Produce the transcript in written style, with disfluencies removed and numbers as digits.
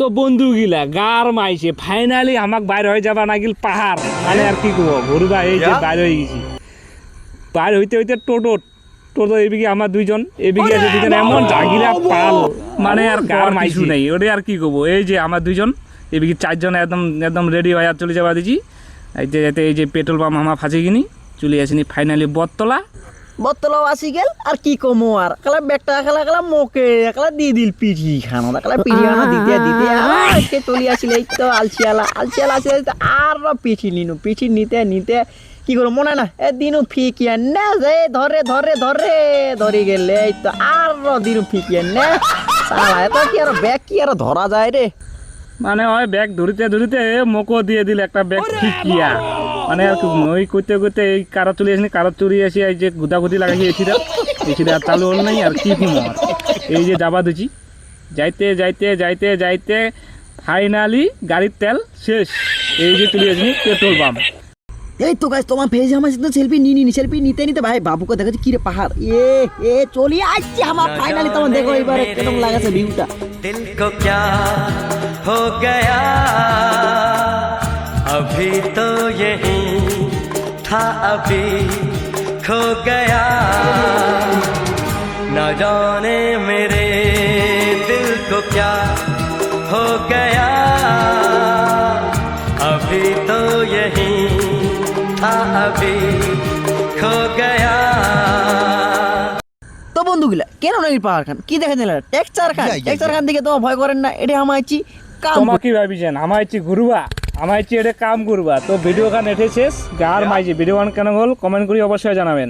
তো বন্ধু গিলা গার মাইছে ফাইনালি আমাক বাইর হয়ে যাবা নাগিল পাহাড় মানে আর কি কব ঘুরবা এই যে বাইর হয়ে গেছি বাইর হইতে হইতে টোটো এদিকে আমার দুইজন এদিকে আছে দুজন এমন জাগিরা পাল মানে আর গার মাইছু নাই ওরে আর কি কব এই যে আমার দুইজন এদিকে চারজন একদম একদম রেডি হয়ে চলে যাবা দিছি এই যে পেট্রোল পাম্প আমার ফাঁসে গিনি চলে আসিনি ফাইনালি বতলাও আসি গেল আর কি কমো আর কালা বেটা কালা মোকে কালা দিয়ে দিল পিঠি খানো কালা পিঠি খানো দিতে দিতে আজকে চলে আসিল এই তো আলসিয়ালা আসলে আর পিঠি নিতে কি করো মনে না দিনু ফিকিয়া না যে ধরে গেলে এই তো আর দিনু ফিকিয়া না সালা এত কি আর ব্যাগ কি আর ধরা যায় রে মানে ওই ব্যাগ ধরিতে মোকো দিয়ে দিল একটা ব্যাগ ফিকিয়া মানে আর ওই করতে এই কারো চলে আসেনি কারো চুরি আসি এই যে গুদাগুদি লাগাই এসিটা আর চালু হলো নাই আর কি কুমার এই যে যাবা দিছি যাইতে ফাইনালি গাড়ির তেল শেষ এই যে চলে আসেনি পেট্রোল পাম্প এই তো গাইস তোমার পেজ আমার সাথে সেলফি সেলফি নিতে ভাই বাবুকে দেখাচ্ছি কি রে পাহাড় এ চলি আসছি আমার ফাইনালি তোমার দেখো এবারে কেমন লাগাছে ভিউটা दिल को क्या हो गया अभी तो यही था अभी खो गया न जाने मेरे दिल को क्या हो गया अभी तो यही था अभी खो गया তো বন্ধুগুলা কেন নয় পাহাড় খান কি দেখেন টেক্সচার খান দিকে তোমার ভয় করেন না এটা আমাইছি তোমার কি ভাবিছেন আমাইছি ঘুরবা আমাইছি এটা কাম করবা তো ভিডিও গান এঠে শেষ গার মাইছি ভিডিও গান কেন হল কমেন্ট করে অবশ্যই জানাবেন